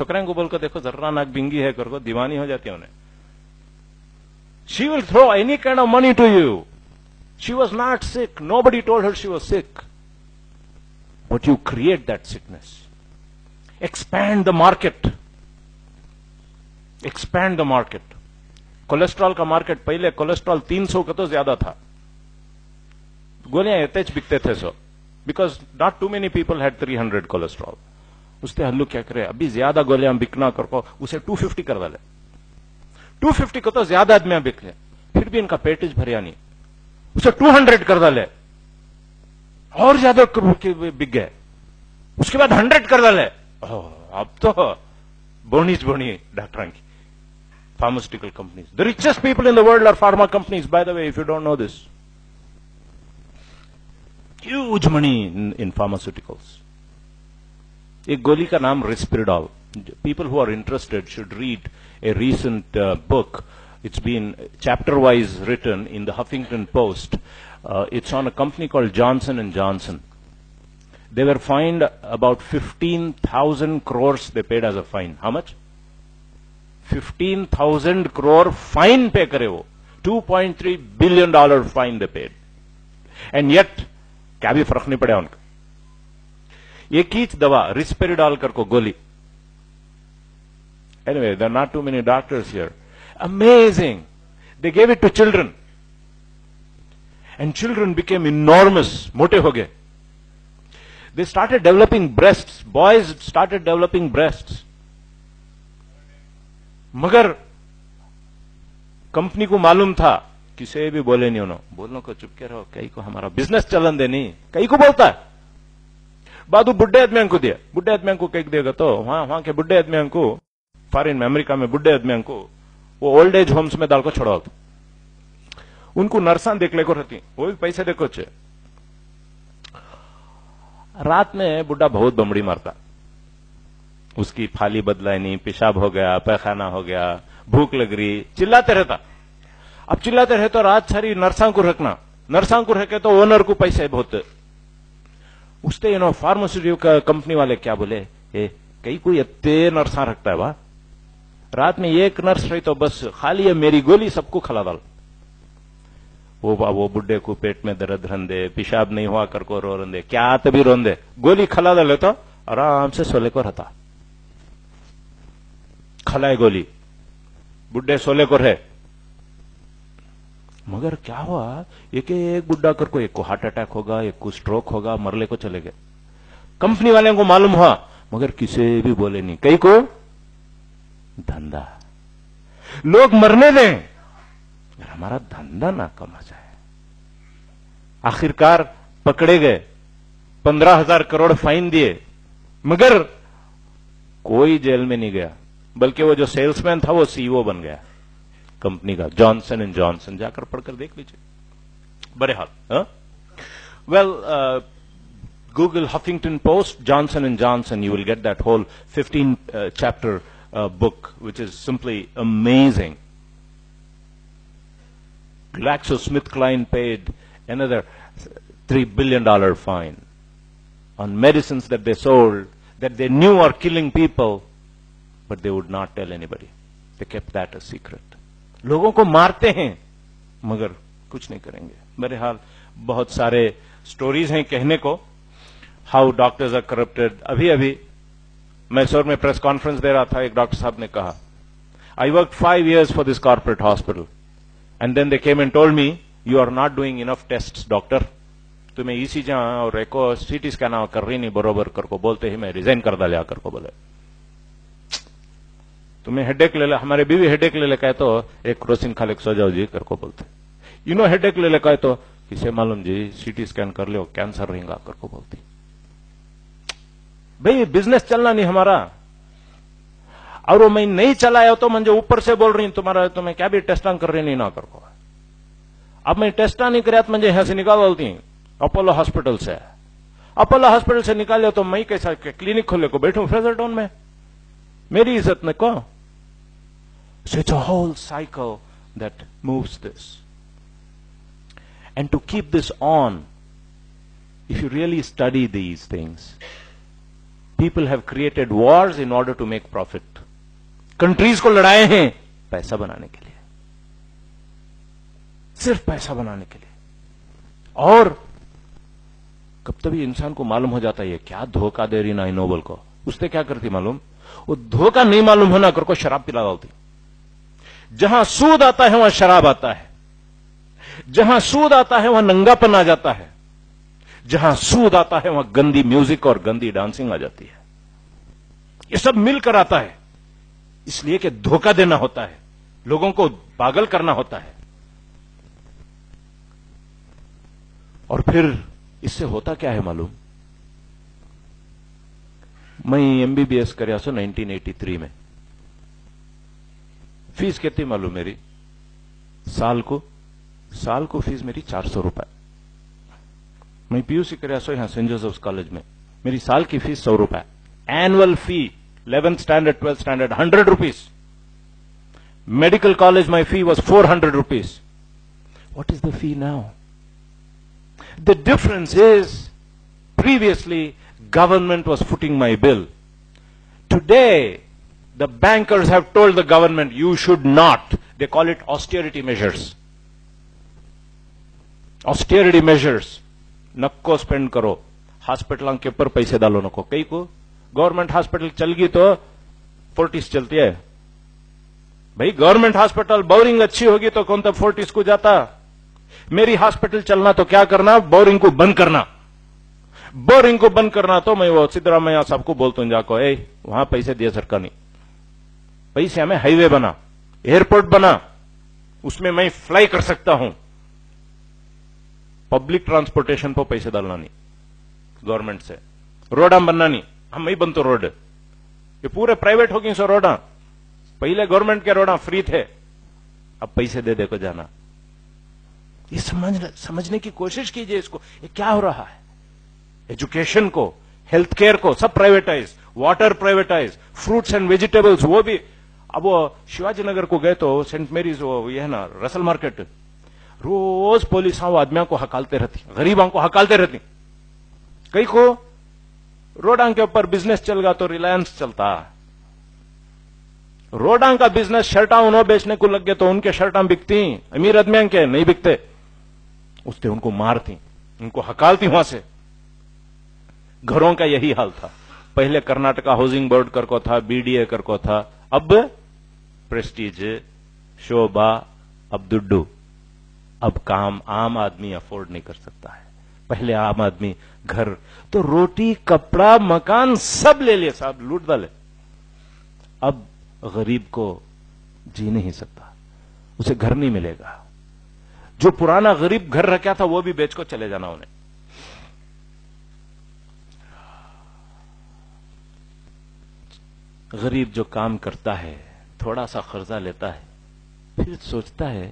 छोकराओं को बोलकर देखो जर्रा नाक बिंगी है करको दीवानी हो जाती है उन्हें. She will throw any kind of money to you. She was not sick. Nobody told her she was sick. But you create that sickness. Expand the market. Expand the market. Cholesterol का market पहले cholesterol 300 का तो ज्यादा था. गोलियां यथेच बिकते थे so because not too many people had 300 cholesterol. उससे हल्लू क्या करे अभी ज्यादा गोलियां बिकना करको उसे 250 कर डाले. 250 को तो ज्यादा आदमी बिक ले फिर भी इनका पेटेज भरिया नहीं. उसे 200 कर डाले और ज्यादा बिक गए. उसके बाद 100 कर डाले. अब तो बोनी डॉक्टर की pharmaceutical companies. The richest people in the world are pharma companies, by the way, if you don't know this. Huge money in pharmaceuticals. एक गोली का नाम Risperdal. People who are interested should read a recent book. It's been chapter-wise written in the Huffington Post. It's on a company called Johnson & Johnson. They were fined about 15,000 crores they paid as a fine. How much? 15,000 crore fine पे करे वो. $2.3 billion fine they paid. And yet, क्या भी फर्क नहीं पड़ा उनका. एक ही दवा रिस्पेरिडॉल करको गोली. Anyway, there are not too many doctors here. Amazing. They gave it to children. And children became enormous. मोटे हो गए. They started developing breasts. Boys started developing breasts. मगर कंपनी को मालूम था किसे भी बोले नहीं उन्होंने. बोलने को चुप के रहो कई को हमारा बिजनेस चलन दे नहीं. कई को बोलता है बादू बुढ़े आदमियों को दिया. बुढ़े आदमियों को कई देगा तो वहां के बुढ़े आदमियों को फॉरेन में अमेरिका में बुढ़े आदमियों को वो ओल्ड एज होम्स में डाल को छोड़ाओ. उनको नर्सा देख ले को रहती वो भी पैसे देखो चे. रात में बुढ़ा बहुत बमड़ी मारता. उसकी फाली बदलाई नहीं. पेशाब हो गया पैखाना हो गया भूख लग रही चिल्लाते रहता. अब चिल्लाते रहे तो रात सारी नर्सा को रखना. नर्सा को रखे तो ओनर को पैसे बहुत. उससे फार्मास्यूटिकल कंपनी वाले क्या बोले कई कोई इतने नर्सा रखता है वाह. रात में एक नर्स रही तो बस खाली है मेरी गोली सबको खिला डाल. वो बुढ़े को पेट में दर्द रंदे पेशाब नहीं हुआ कर को रो रंदे क्या तभी रोंदे. गोली खिला डाले तो आराम से सोले को रहता. खलाए गोली बुढ़े सोले को रहे. मगर क्या हुआ एक बुढ़ा कर को एक को हार्ट अटैक होगा एक को स्ट्रोक होगा मरले को चले गए. कंपनी वाले को मालूम हुआ मगर किसे भी बोले नहीं. कई को धंधा लोग मरने दें हमारा धंधा ना कम आ जाए. आखिरकार पकड़े गए. 15,000 करोड़ फाइन दिए मगर कोई जेल में नहीं गया. बल्कि वो जो सेल्समैन था वो सीईओ बन गया कंपनी का. जॉनसन एंड जॉनसन जाकर पढ़कर देख लीजिए. बहरहाल well Google Huffington Post Johnson and Johnson. You will get that whole 15 chapter book, which is simply amazing. GlaxoSmithKline paid another $3 billion fine on medicines that they sold that they knew are killing people, but they would not tell anybody. They kept that a secret. लोगों को मारते हैं मगर कुछ नहीं करेंगे. बहरहाल बहुत सारे स्टोरीज हैं कहने को. How doctors are corrupted. अभी मैसूर में प्रेस कॉन्फ्रेंस दे रहा था. एक डॉक्टर साहब ने कहा I work 5 years for this corporate hospital and then they came and told me you are not doing enough test doctor. तुम्हें ईसीजी और एको सीटी स्कैन कर रही नहीं बरोबर करको बोलते ही मैं रिजाइन कर डालिया करको बोले. तुम्हें हेडेक ले ले हमारे बीवी हेडेक ले ले कहे तो एक क्रोसिन खा ले सो जाओ जी करको बोलते. हेडेक ले ले कहे तो किसे मालूम जी सीटी स्कैन कर लो कैंसर रहेगा करको बोलती. भाई बिजनेस चलना नहीं हमारा. और वो मैं नहीं चलाया तो मुझे ऊपर से बोल रही तुम्हारा तुम्हें क्या भी टेस्टा कर रही नहीं ना करको. अब मैं टेस्टा नहीं कराया तो मुझे यहां से निकाल बोलती अपोलो हॉस्पिटल से. अपोलो हॉस्पिटल से निकाले तो मैं कैसा क्लिनिक खोले को बैठूं फ्रेजरटाउन में मेरी इज्जत में को. So it's a whole cycle that moves this. And to keep this on, if you really study these things, people have created wars in order to make profit. Countries को लड़ाए हैं पैसा बनाने के लिए, सिर्फ पैसा बनाने के लिए। और कब तभी इंसान को मालूम हो जाता है ये क्या धोखा दे रही ना नोबल को। उसने क्या करती मालूम, वो धोखा नहीं मालूम होना कर को शराब पिला डालती। जहां सूद आता है वहां शराब आता है, जहां सूद आता है वहां नंगापन आ जाता है, जहां सूद आता है वहां गंदी म्यूजिक और गंदी डांसिंग आ जाती है। ये सब मिलकर आता है, इसलिए कि धोखा देना होता है, लोगों को पागल करना होता है। और फिर इससे होता क्या है मालूम, मैं एमबीबीएस कर 1983 में। फीस कितनी मालूम मेरी, साल को फीस मेरी 400 रुपए। मैं पीयूसी कर यहां सेंट जोसेफ्स कॉलेज में, मेरी साल की फीस 100 रुपए। Annual fee 11th standard 12th standard 100 rupees. Medical college my fee was 400 rupees. What is the fee now? The difference is, previously, government was footing my bill. Today, the bankers have told the government, you should not. They call it austerity measures. Austerity measures. नको spend करो, हॉस्पिटलों के ऊपर पैसे डालो नको। कई को गवर्नमेंट हॉस्पिटल चल गई तो फोर्टिस चलती है भाई। गवर्नमेंट हॉस्पिटल बोरिंग अच्छी होगी तो कौन तब फोर्टिस को जाता। मेरी हॉस्पिटल चलना तो क्या करना, बोरिंग को बंद करना। बोरिंग को बंद करना तो मैं वो सिद्धरामैया सबको बोलता हूं जाको, वहां पैसे दिए सरकार ने, पैसे हमें हाईवे बना, एयरपोर्ट बना, उसमें मैं फ्लाई कर सकता हूं। पब्लिक ट्रांसपोर्टेशन पर पैसे डालना नहीं गवर्नमेंट से, रोडा बनना नहीं, हम ही बन तो रोड, ये पूरे प्राइवेट हो गई सो रोडा। पहले गवर्नमेंट के रोडा फ्री थे, अब पैसे दे को जाना। ये समझने की कोशिश कीजिए इसको, ये क्या हो रहा है। एजुकेशन को, हेल्थ केयर को सब privatise, water privatise, fruits and vegetables वो भी। अब वो शिवाजी नगर को गए तो सेंट मेरीज वो ये है ना रसल मार्केट, रोज पुलिस आदमियों को हकालते रहती, गरीबों को हकालते रहती। कई को रोडां के ऊपर बिजनेस चल गया तो रिलायंस चलता, रोडां का बिजनेस शर्टा उन्होंने बेचने को लग गए तो उनके शर्टा बिकती, अमीर आदमियों के नहीं बिकते, उसने उनको मारती, उनको हकालती वहां से। घरों का यही हाल था। पहले कर्नाटका हाउसिंग बोर्ड कर को था, बीडीए कर को था, अब प्रेस्टीज, शोभा, अब दुड्डू। अब काम आम आदमी अफोर्ड नहीं कर सकता है। पहले आम आदमी घर तो रोटी कपड़ा मकान सब ले लिए, साहब लूट डाले। अब गरीब को जी नहीं सकता, उसे घर नहीं मिलेगा। जो पुराना गरीब घर रखा था वो भी बेच को चले जाना उन्हें। गरीब जो काम करता है, थोड़ा सा कर्जा लेता है, फिर सोचता है